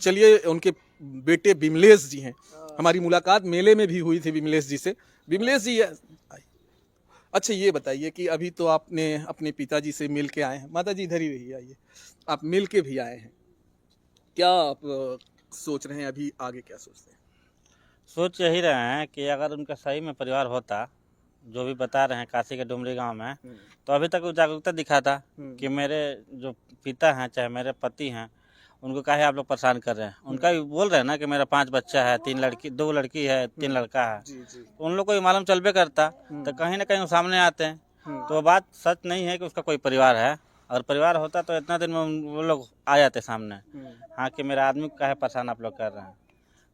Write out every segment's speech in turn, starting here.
चलिए उनके बेटे विमलेश जी हैं, हमारी मुलाकात मेले में भी हुई थी विमलेश जी से। विमलेश जी अच्छा ये बताइए कि अभी तो आपने अपने पिताजी से मिल के आए हैं, माता जी इधर ही रहिए, आइए, आप मिल के भी आए हैं, क्या आप सोच रहे हैं अभी आगे क्या सोचते हैं? सोच यही रहे हैं कि अगर उनका सही में परिवार होता, जो भी बता रहे हैं काशी के डुमरी गांव में, तो अभी तक वो जागरूकता दिखाता कि मेरे जो पिता हैं चाहे मेरे पति हैं उनको काहे आप लोग परेशान कर रहे हैं। उनका भी बोल रहे हैं ना कि मेरा 5 बच्चा है, 3 लड़की 2 लड़की है, 3 लड़का है। जी जी। तो उन लोग को भी मालूम चलबे करता, तो कहीं ना कहीं वो सामने आते हैं। तो वो बात सच नहीं है कि उसका कोई परिवार है, और परिवार होता तो इतना दिन में वो लोग आ जाते सामने। हाँ कि मेरा आदमी को काहे परेशान आप लोग कर रहे हैं,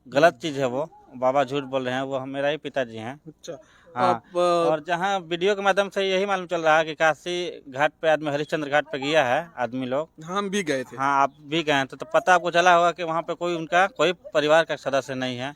गलत चीज़ है वो। बाबा झूठ बोल रहे हैं, वो मेरा ही पिताजी हैं। अच्छा हाँ, आप और जहाँ वीडियो के माध्यम से यही मालूम चल रहा है कि काशी घाट पे आदमी हरिश्चंद्र घाट पे गया है आदमी लोग। हम भी गए थे। हाँ, आप भी गए हैं तो पता आपको चला होगा कि वहाँ पे कोई उनका कोई परिवार का सदस्य नहीं है।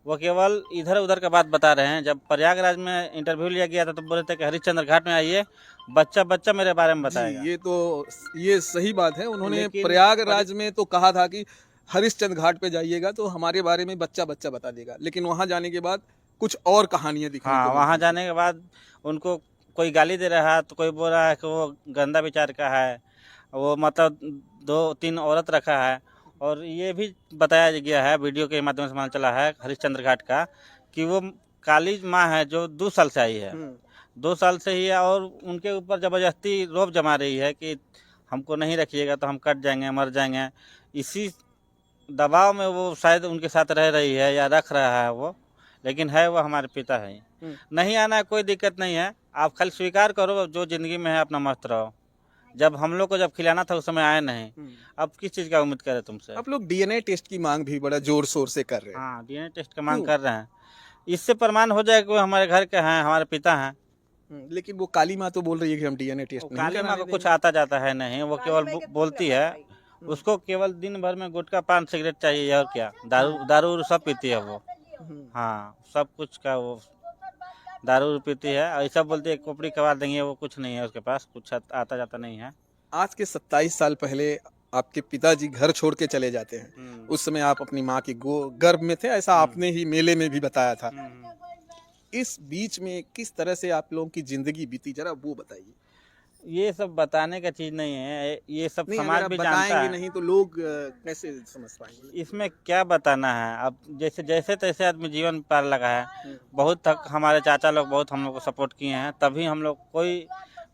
वो केवल इधर उधर का बात बता रहे हैं। जब प्रयागराज में इंटरव्यू लिया गया था तो बोले थे कि हरिश्चंद्र घाट में आइए, बच्चा बच्चा मेरे बारे में जी बताएगा। ये सही बात है, उन्होंने लेकिन प्रयागराज में तो कहा था कि हरिश्चंद्र घाट पे जाइएगा तो हमारे बारे में बच्चा बच्चा बता देगा, लेकिन वहां जाने के बाद कुछ और कहानियां दिखने हाँ, को वहाँ मिलती थी। जाने के बाद उनको कोई गाली दे रहा है, तो कोई बोल रहा है कि वो गंदा विचार का है, वो मतलब 2-3 औरत रखा है। और ये भी बताया गया है, वीडियो के माध्यम से मालूम चला है हरिश्चंद्र घाट का, कि वो काली माँ है जो 2 साल से आई है, 2 साल से ही है, और उनके ऊपर ज़बरदस्ती रौब जमा रही है कि हमको नहीं रखिएगा तो हम कट जाएंगे, मर जाएंगे। इसी दबाव में वो शायद उनके साथ रह रही है या रख रहा है वो, लेकिन है वो हमारे पिता है। नहीं आना है कोई दिक्कत नहीं है, आप खाली स्वीकार करो जो जिंदगी में है अपना मस्त रहो। जब हम लोग को जब खिलाना था उस समय आए नहीं, अब किस चीज़ का उम्मीद करें तुमसे। आप लोग डीएनए टेस्ट की मांग भी बड़ा जोर शोर से कर रहे हैं। हाँ, डीएनए टेस्ट का मांग क्यों? कर रहे हैं, इससे प्रमाण हो जाए कि वो हमारे घर के हैं, हमारे पिता हैं। लेकिन वो काली माँ तो बोल रही है कि हम डीएनए टेस्ट वो नहीं काली माँ कराने को देंगे। कुछ आता जाता है नहीं, वो केवल बोलती है। उसको केवल दिन भर में गुटखा पान सिगरेट चाहिए, और क्या, दारू दारू उरू सब पीती है वो। हाँ, सब कुछ का वो दारू पीती है, ऐसा बोलती है खोपड़ी कबाड़ देंगे, वो कुछ नहीं है उसके पास, कुछ आता जाता नहीं है। आज के 27 साल पहले आपके पिताजी घर छोड़ के चले जाते हैं, उस समय आप अपनी माँ के गर्भ में थे, ऐसा आपने ही मेले में भी बताया था। इस बीच में किस तरह से आप लोगों की जिंदगी बीती, जरा वो बताइए। ये सब बताने का चीज़ नहीं है, ये सब नहीं, अगर समाज आप भी जानता बताएंगे है। नहीं तो लोग कैसे समझ पाएंगे? इसमें क्या बताना है, अब जैसे जैसे तैसे आदमी जीवन पार लगा है। बहुत तक हमारे चाचा लोग बहुत हम लोग को सपोर्ट किए हैं, तभी हम लोग कोई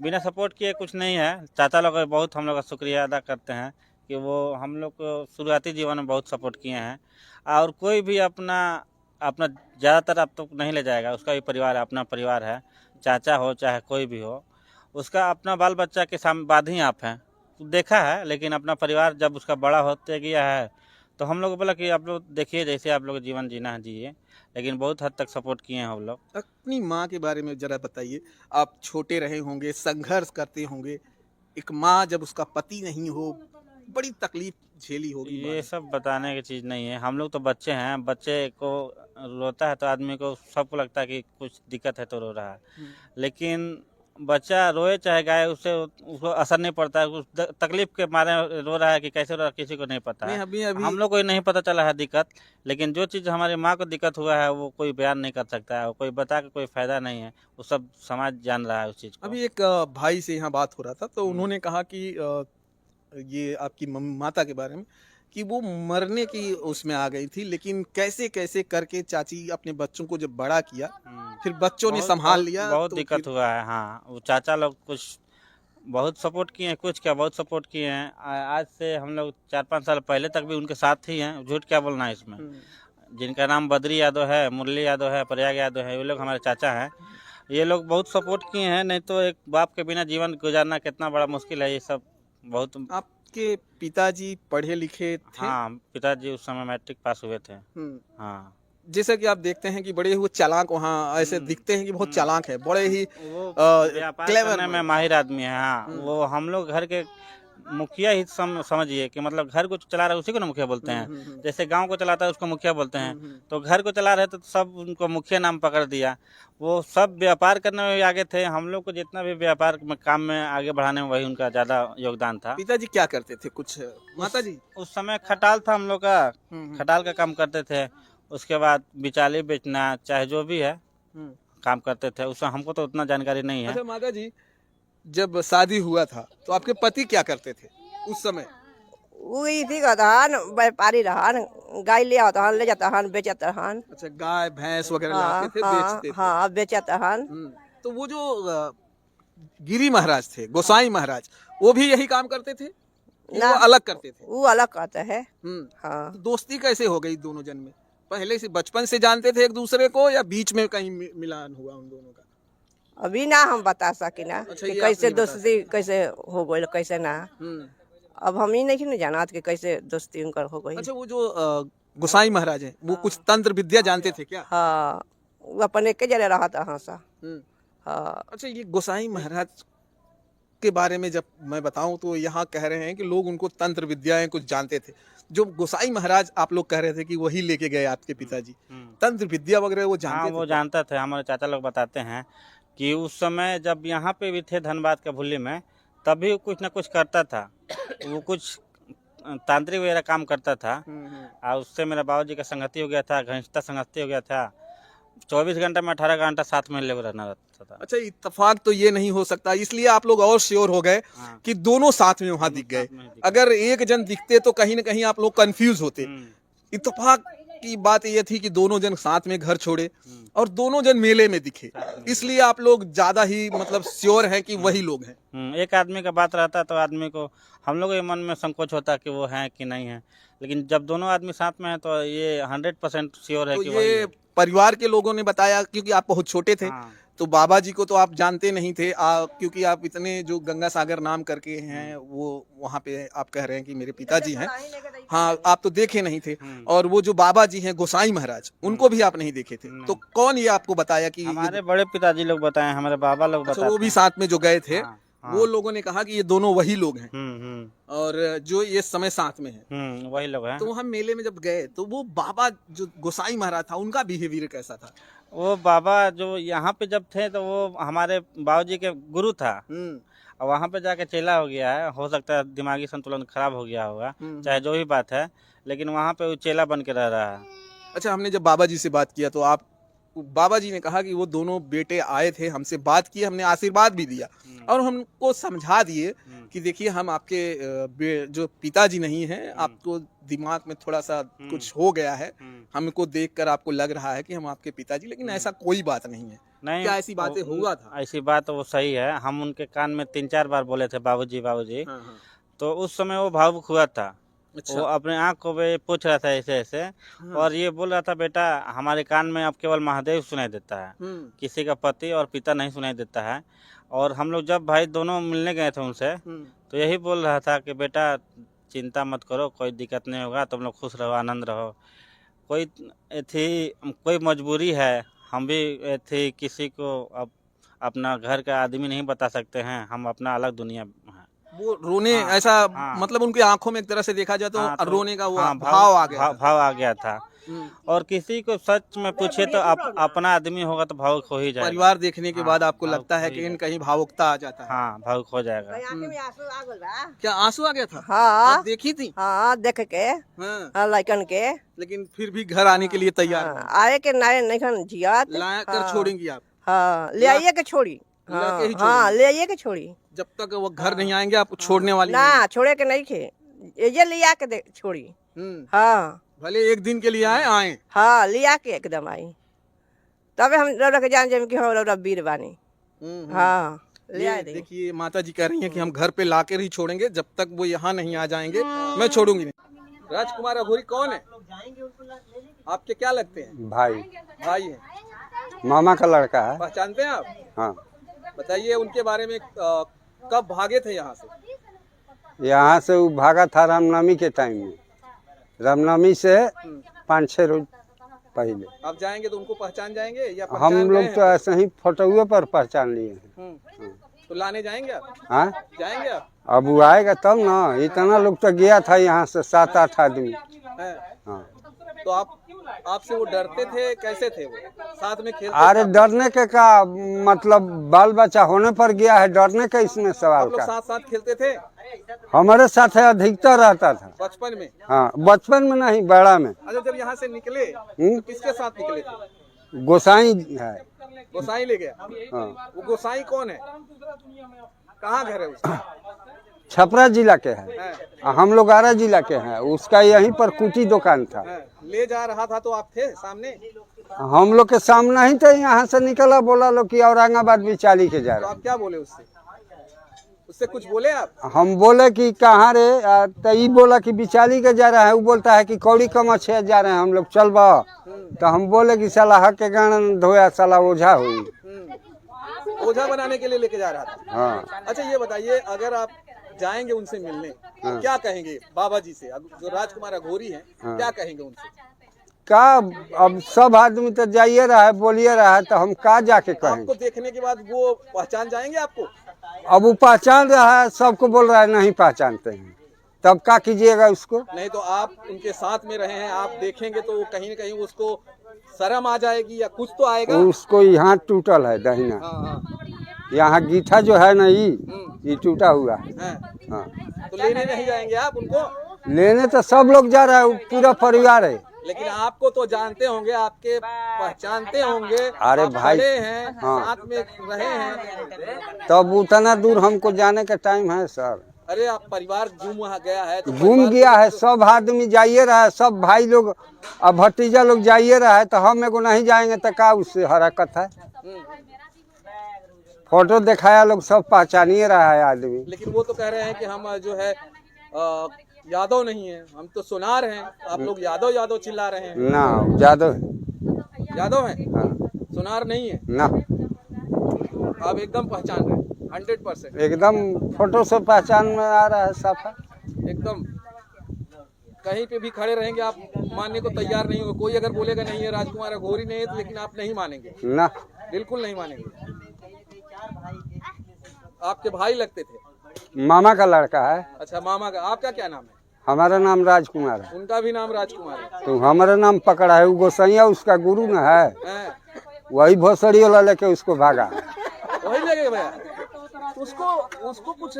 बिना सपोर्ट किए कुछ नहीं है। चाचा लोग का बहुत हम लोग का शुक्रिया अदा करते हैं कि वो हम लोग को शुरुआती जीवन में बहुत सपोर्ट किए हैं। और कोई भी अपना अपना ज़्यादातर अब तो नहीं ले जाएगा, उसका भी परिवार है, अपना परिवार है, चाचा हो चाहे कोई भी हो, उसका अपना बाल बच्चा के सामने बाद ही आप हैं देखा है। लेकिन अपना परिवार जब उसका बड़ा होते गया है तो हम लोग को बोला कि आप लोग देखिए जैसे आप लोग जीवन जीना है जिए, लेकिन बहुत हद तक सपोर्ट किए हैं हम लोग। अपनी माँ के बारे में जरा बताइए। आप छोटे रहे होंगे, संघर्ष करते होंगे, एक माँ जब उसका पति नहीं हो, बड़ी तकलीफ झेली होगी माँ ये ने। सब बताने की चीज़ नहीं है, हम लोग तो बच्चे हैं, बच्चे को रोता है तो आदमी को सबको लगता है कि कुछ दिक्कत है तो रो रहा है। लेकिन बच्चा रोए चाहे गाए, उससे उसको असर नहीं पड़ता है, उस तकलीफ के मारे रो रहा है कि कैसे रो रहा है किसी को नहीं पता नहीं, है। अभी अभी हम लोग को नहीं पता चला है दिक्कत, लेकिन जो चीज़ हमारी माँ को दिक्कत हुआ है वो कोई बयान नहीं कर सकता है, कोई बता के कोई फायदा नहीं है, वो सब समाज जान रहा है उस चीज़ को। अभी एक भाई से यहाँ बात हो रहा था तो उन्होंने कहा कि ये आपकी माता के बारे में कि वो मरने की उसमें आ गई थी, लेकिन कैसे कैसे करके चाची अपने बच्चों को जब बड़ा किया, फिर बच्चों ने बहुत संभाल बहुत लिया बहुत तो दिक्कत फिर हुआ है। हाँ, वो चाचा लोग कुछ बहुत सपोर्ट किए हैं, कुछ क्या बहुत सपोर्ट किए हैं। आज से हम लोग 4-5 साल पहले तक भी उनके साथ ही हैं, झूठ क्या बोलना है इसमें। जिनका नाम बद्री यादव है, मुरली यादव है, प्रयाग यादव है, ये लोग हमारे चाचा हैं। ये लोग बहुत सपोर्ट किए हैं, नहीं तो एक बाप के बिना जीवन गुजारना कितना बड़ा मुश्किल है। ये सब बहुत। आपके पिताजी पढ़े लिखे थे? हाँ, पिताजी उस समय मैट्रिक पास हुए थे। हाँ, जैसा कि आप देखते हैं कि बड़े वो चालाक वहाँ ऐसे दिखते हैं कि बहुत चालाक है, बड़े ही वो व्यापार क्लेवर करने में माहिर आदमी है। हाँ, वो हम लोग घर के मुखिया ही समझिए कि मतलब घर को चला रहा है उसी को ना मुखिया बोलते हैं। जैसे गांव को चलाता है उसको मुखिया बोलते हैं, तो घर को चला रहे तो सब उनको मुखिया नाम पकड़ दिया। वो सब व्यापार करने में भी आगे थे, हम लोग को जितना भी व्यापार में काम में आगे बढ़ाने में वही उनका ज्यादा योगदान था। पिताजी क्या करते थे कुछ माता जी? उस समय खटाल था हम लोग का, खटाल का काम करते थे। उसके बाद बिचाली बेचना चाहे जो भी है काम करते थे। उसमें हमको तो उतना जानकारी नहीं है। अच्छा माता जी, जब शादी हुआ था तो आपके पति क्या करते थे उस समय? वही थी धान व्यापारी रहन, गाय ले आता हन, ले जाता हन, बेचता हन। अच्छा, गाय भैंस वगैरह हाँ लाते थे, हाँ बेचते थे। हाँ बेचता हन। तो वो जो गिरी महाराज थे, गोसाई महाराज, वो भी यही काम करते थे कि ना, वो अलग करते थे? वो अलग करते है। हाँ। तो दोस्ती कैसे हो गई दोनों जन में? पहले से बचपन से जानते थे एक दूसरे को या बीच में कहीं मिलान हुआ उन दोनों का? अभी ना हम बता सके ना अच्छा, कि ये कैसे आप नहीं बता दोस्ती कैसे हो गई कैसे ना। अब हम ही नहीं जाना कि कैसे दोस्ती उनकर हो गई। अच्छा, वो जो गोसाई महाराज हैं वो कुछ तंत्र विद्या जानते थे क्या? हाँ, वो अपने के जरे रहा था। हाँ सा। हाँ। अच्छा, ये गोसाई महाराज के बारे में जब मैं बताऊं तो यहाँ कह रहे हैं कि लोग उनको तंत्र विद्याएं कुछ जानते थे। जो गोसाई महाराज आप लोग कह रहे थे कि वही लेके गए आपके पिताजी, तंत्र विद्या वगैरह वो जानते हाँ, थे? वो जानता थे। हमारे चाचा लोग बताते हैं कि उस समय जब यहाँ पे भी थे धनबाद के भुल्ली में, तभी कुछ ना कुछ करता था। वो कुछ तांत्रिक वगैरह काम करता था। और उससे मेरा बाबूजी का संगति हो गया था, घनिष्ठता संगति हो गया था। 24 घंटा में 18 घंटा साथ में ले रहना रहता था। अच्छा, इत्तेफाक तो ये नहीं हो सकता, इसलिए आप लोग और श्योर हो गए कि दोनों साथ में वहां दिख गए। अगर एक जन दिखते तो कहीं ना कहीं आप लोग कंफ्यूज होते। इत्तेफाक की बात ये थी कि दोनों जन साथ में घर छोड़े और दोनों जन मेले में दिखे, इसलिए आप लोग ज्यादा ही मतलब श्योर हैं कि वही लोग हैं। एक आदमी का बात रहता तो आदमी को, हम लोग के मन में संकोच होता कि वो है कि नहीं है, लेकिन जब दोनों आदमी साथ में है तो ये 100% श्योर है तो कि वही ये है। परिवार के लोगों ने बताया, क्योंकि आप बहुत छोटे थे। तो बाबा जी को तो आप जानते नहीं थे, क्योंकि आप इतने जो गंगा सागर नाम करके हैं वो वहाँ पे आप कह रहे हैं कि मेरे पिताजी हैं। हाँ, आप तो देखे नहीं थे। और वो जो बाबा जी हैं गोसाई महाराज, उनको भी आप नहीं देखे थे। तो कौन ये आपको बताया कि हमारे बड़े पिताजी लोग बताए, हमारे बाबा लोग बताए। वो भी साथ में जो गए थे, वो लोगों ने कहा कि ये दोनों वही लोग हैं और जो ये समय साथ में है, वही लोग हैं। तो हम मेले में जब गए तो वो बाबा जो गोसाई महाराज था, उनका बिहेवियर कैसा था? वो बाबा जो यहाँ पे जब थे तो वो हमारे बाबूजी के गुरु था। और वहाँ पे जाके चेला हो गया है, हो सकता है दिमागी संतुलन खराब हो गया होगा, चाहे जो भी बात है, लेकिन वहाँ पे वो चेला बन के रह रहा है। अच्छा, हमने जब बाबा जी से बात किया तो आप, बाबा जी ने कहा कि वो दोनों बेटे आए थे, हमसे बात की, हमने आशीर्वाद भी दिया और हमको समझा दिए कि देखिए हम आपके जो पिताजी नहीं हैं, आपको दिमाग में थोड़ा सा कुछ हो गया है, हमको देखकर आपको लग रहा है कि हम आपके पिताजी, लेकिन ऐसा कोई बात नहीं है। नहीं, क्या ऐसी बातें हुआ था? ऐसी बात वो सही है, हम उनके कान में 3-4 बार बोले थे बाबूजी बाबूजी। तो उस समय वो भावुक हुआ था। अच्छा। वो अपने आँख को पूछ रहा था ऐसे ऐसे, और ये बोल रहा था बेटा हमारे कान में अब केवल महादेव सुनाई देता है, किसी का पति और पिता नहीं सुनाई देता है। और हम लोग जब भाई दोनों मिलने गए थे उनसे, तो यही बोल रहा था कि बेटा चिंता मत करो, कोई दिक्कत नहीं होगा, तुम लोग खुश रहो, आनंद रहो। कोई मजबूरी है, हम भी थी, किसी को अब अपना घर का आदमी नहीं बता सकते हैं, हम अपना अलग दुनिया है। वो रोने ऐसा मतलब उनकी आंखों में एक तरह से देखा जाए तो रोने का वो भाव आ गया था। और किसी को सच में पूछे तो अपना आदमी होगा तो भावुक हो ही जाएगा। परिवार देखने के बाद आपको लगता है कि इन कहीं भावुकता आ जाता है? हाँ, भावुक हो जाएगा। क्या आंसू आ गया था? हाँ, आप देखी थी? हाँ, देख के लड़कन के, लेकिन फिर भी घर आने के लिए तैयार आए के नहीं जिया ला कर छोड़ेंगी आप? हाँ, ले आइए के छोड़ी। हाँ, ले आइए के छोड़ी। जब तक वो घर नहीं आएंगे आप छोड़ने वाली ना, छोड़े के नहीं खे, ये लिया के छोड़ी। हाँ, भले एक दिन के लिए आए। हाँ, लिया के एकदम आई, तबे हम रौरा के जान जाए कि हम रौरा वीर बानी। हाँ, ले आए। देखिए माता जी कह रही हैं कि हम घर पे लाकर ही छोड़ेंगे, जब तक वो यहाँ नहीं आ जाएंगे मैं छोड़ूंगी नहीं। राजकुमार अघोरी कौन है? आपके क्या लगते हैं? भाई है, मामा का लड़का है। पहचानते हैं आप? हाँ। बताइए उनके बारे में, कब भागे थे यहाँ से? यहाँ से वो भागा था रामनवमी के टाइम में, रामनवमी से 5-6 रोज पहले। आप जाएंगे तो उनको पहचान जाएंगे या हम लोग तो ऐसे ही फोटोए पर पहचान लिए हैं। तो तो लाने जाएंगे आप? हाँ जाएंगे आप? अब वो आएगा तब ना। इतना लोग तो गया था यहाँ से 7-8 आदमी। हैं? हाँ तो आपसे वो डरते थे, कैसे थे वो? साथ में खेलते अरे थे? डरने के का मतलब, बाल बच्चा होने पर गया है, डरने का इसमें सवाल आप लोग का। साथ साथ खेलते थे हमारे साथ है अधिकतर रहता था। बचपन में? हाँ बचपन में नहीं, बड़ा में। अच्छा, जब यहाँ से निकले तो किसके साथ निकले थे? गोसाई है। गोसाई ले गया? हाँ वो गोसाई कौन है? कहाँ घर है उसका? छपरा जिला के है। हैं? हम लोग आरा जिला के हैं। उसका यहीं पर कुटी दुकान था। हैं? ले जा रहा था तो आप थे सामने? हम लोग के सामने ही थे। यहाँ से निकला, बोला लोग कि औरंगाबाद बिचाली के जा तो रहे। आप क्या बोले उससे? उससे कुछ बोले आप? हम बोले कि कहाँ रे, तो ये बोला कि बिचाली के जा रहा है। वो बोलता है कि कौड़ी कमछे जा रहे हैं हम लोग, चल बा। तो हम बोले कि साला हक के गान धोया, साला ओझा हुई। ओझा बनाने के लिए लेके जा रहा था? हाँ अच्छा, ये बताइए, अगर आप जाएंगे उनसे मिलने तो क्या कहेंगे बाबा जी से, जो राजकुमार अघोरी हैं? क्या कहेंगे उनसे? का अब सब आदमी तो जाइए रहा है, बोलिए रहा है, तो हम का जाके कहेंगे। आपको देखने के बाद वो पहचान जाएंगे आपको? अब वो पहचान रहा है, सबको बोल रहा है नहीं पहचानते हैं, तब क्या कीजिएगा उसको। नहीं तो आप उनके साथ में रहे हैं, आप देखेंगे तो वो कहीं न कहीं उसको शर्म आ जाएगी या कुछ तो आएगा। उसको यहाँ टूटल है दहिना, हाँ, यहाँ गीठा जो है ना, ये टूटा हुआ है। हैं? हाँ तो लेने नहीं जाएंगे आप उनको? लेने तो सब लोग जा रहा है, पूरा परिवार है। लेकिन आपको तो जानते होंगे, आपके पहचानते होंगे। अरे आप भाई, खड़े हैं, हाँ। साथ में रहे हैं। तब उतना दूर हमको जाने का टाइम है सर। अरे आप परिवार घूम वहाँ गया है तो घूम परिवार गया है, सब आदमी जाइए रहा है, सब भाई लोग अब भतीजा लोग जाइए रहा है, तो हम एगो नहीं जाएंगे तो का उससे हरकत है। फोटो दिखाया लोग, सब पहचानिए रहा है आदमी। लेकिन वो तो कह रहे हैं कि हम जो है यादव नहीं है, हम तो सुनार हैं। आप लोग यादव यादव चिल्ला रहे हैं। ना जादव है। यादव हैं, हाँ सुनार नहीं है। ना, आप एकदम पहचान रहे हैं 100%? एकदम फोटो से पहचान में आ रहा है साफा। एकदम कहीं पे भी खड़े रहेंगे आप मानने को तैयार नहीं होंगे। कोई अगर बोलेगा नहीं है राजकुमार अघोरी नहीं है तो, लेकिन आप नहीं मानेंगे? ना, बिल्कुल नहीं मानेंगे। आपके भाई लगते थे? मामा का लड़का है। अच्छा, मामा का। आपका क्या नाम है? हमारा नाम राजकुमार है। उनका भी नाम राजकुमार है। तो हमारा नाम पकड़ा है, वो गोसैया उसका गुरु न है, हैं? वही भोसड़ी वाला लेके उसको भागा। वही लगे भैया। उसको कुछ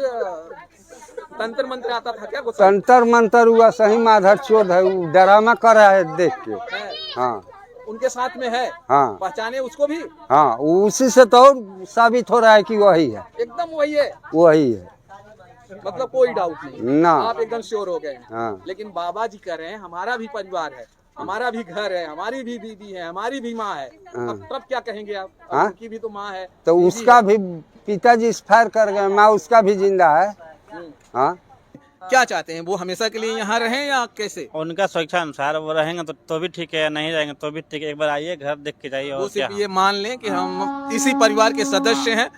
तंत्र मंत्र आता था क्या? गुस्सा? तंतर मंतर हुआ, सही माधर चोद है, वो ड्रामा कर रहा है देख के। हैं? हाँ उनके साथ में है? हाँ पहचाने उसको भी? हाँ, उसी से तो और साबित हो रहा है कि वही है, एकदम वही है, वही है। मतलब कोई डाउट नहीं? ना। आप एकदम श्योर हो गए हैं? हाँ लेकिन बाबा जी कह रहे हैं हमारा भी परिवार है, हमारा भी घर है, हमारी भी बीवी है, हमारी भी माँ है। अब तब क्या कहेंगे आप? अब हाँ? उनकी भी तो माँ है, तो बीवी उसका है। भी पिताजी एक्सपायर कर गए, माँ उसका भी जिंदा है। हाँ क्या चाहते हैं वो, हमेशा के लिए यहाँ रहें या कैसे? उनका स्वेच्छा अनुसार वो रहेंगे तो भी ठीक है, नहीं रहेंगे तो भी ठीक है। एक बार आइए, घर देख के जाइए। वो और क्या? सिर्फ ये मान लें कि हम इसी परिवार के सदस्य हैं,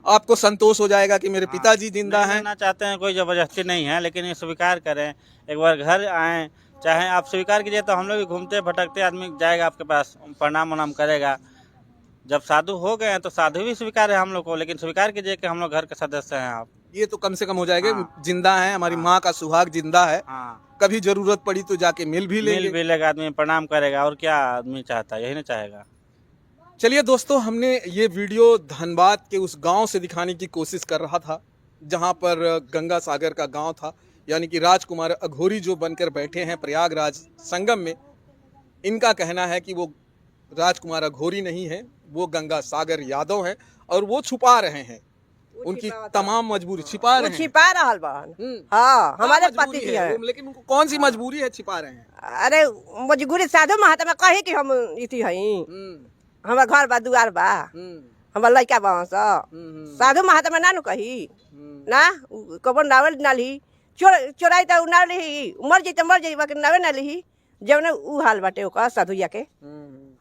आपको संतोष हो जाएगा कि मेरे पिताजी जिंदा नहीं हैं। रहना चाहते हैं, कोई जबरदस्ती नहीं है, लेकिन ये स्वीकार करें, एक बार घर आए, चाहे आप स्वीकार कीजिए तो हम लोग भी घूमते भटकते आदमी जाएगा आपके पास, प्रणाम वनाम करेगा। जब साधु हो गए हैं तो साधु भी स्वीकार है हम लोग को, लेकिन स्वीकार कीजिए कि हम लोग घर के सदस्य हैं आप। ये तो कम से कम हो जाएगा। हाँ। जिंदा है, हमारी माँ का सुहाग जिंदा है, हाँ, कभी जरूरत पड़ी तो जाके मिल भी मिल लेंगे। भी लेगा आदमी, प्रणाम करेगा, और क्या आदमी चाहता है, यही ना चाहेगा। चलिए दोस्तों, हमने ये वीडियो धनबाद के उस गांव से दिखाने की कोशिश कर रहा था जहां पर गंगा सागर का गांव था, यानी कि राजकुमार अघोरी जो बनकर बैठे हैं प्रयागराज संगम में। इनका कहना है कि वो राजकुमार अघोरी नहीं है, वो गंगा सागर यादव हैं और वो छुपा रहे हैं, उनकी तमाम मजबूरी छिपा रहे हैं। छिपा रहल बहन। हाँ, हमारे पति की है। लेकिन उनको कौन सी मजबूरी है छिपा रहे हैं? अरे मजबूरी साधु महात्मा कहे कि हम इति हई, हमारा घर बा दुआर बा, हमारा लड़का बा साधु महात्मा ना नु कही ना, कबर नावल ना ली, चोराई तो ना ली, मर जाई तो मर जाई, बाकी नावे ना ली, जब ने उ हाल बाटे ओका साधुया के।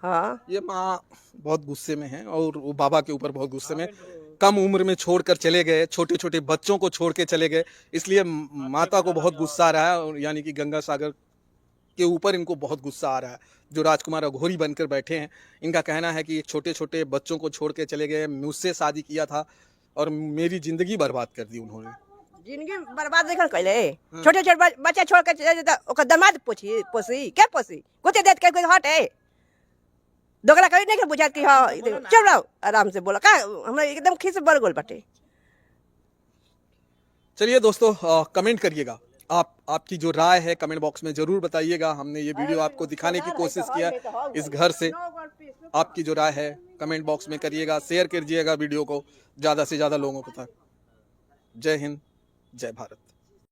हाँ, ये माँ बहुत गुस्से में है और वो बाबा के ऊपर बहुत गुस्से में, कम उम्र में छोड़कर चले गए, छोटे छोटे बच्चों को छोड़ के चले गए, इसलिए माता को बहुत गुस्सा आ रहा है, और यानी कि गंगा सागर के ऊपर इनको बहुत गुस्सा आ रहा है जो राजकुमार अघोरी बनकर बैठे हैं। इनका कहना है कि छोटे छोटे बच्चों को छोड़ के चले गए, मुझसे शादी किया था और मेरी जिंदगी बर्बाद कर दी उन्होंने। जिंदगी बर्बाद देखन कैले छोटे छोटे बच्चा छोड़ के चले जाता ओकर दामाद पोसी क्या पोसी गोते देत के कोई हटे दोगला कभी नहीं बुझात कि हां चल रहो आराम से बोला का हमरा एकदम खीस बढ़ गोल बाटे। चलिए दोस्तों, कमेंट करिएगा, आपकी जो राय है कमेंट बॉक्स में जरूर बताइएगा। हमने ये वीडियो आपको दिखाने की कोशिश किया इस घर से। आपकी जो राय है कमेंट बॉक्स में करिएगा, शेयर कीजिएगा वीडियो को ज़्यादा से ज़्यादा लोगों को तक। जय हिंद, जय भारत।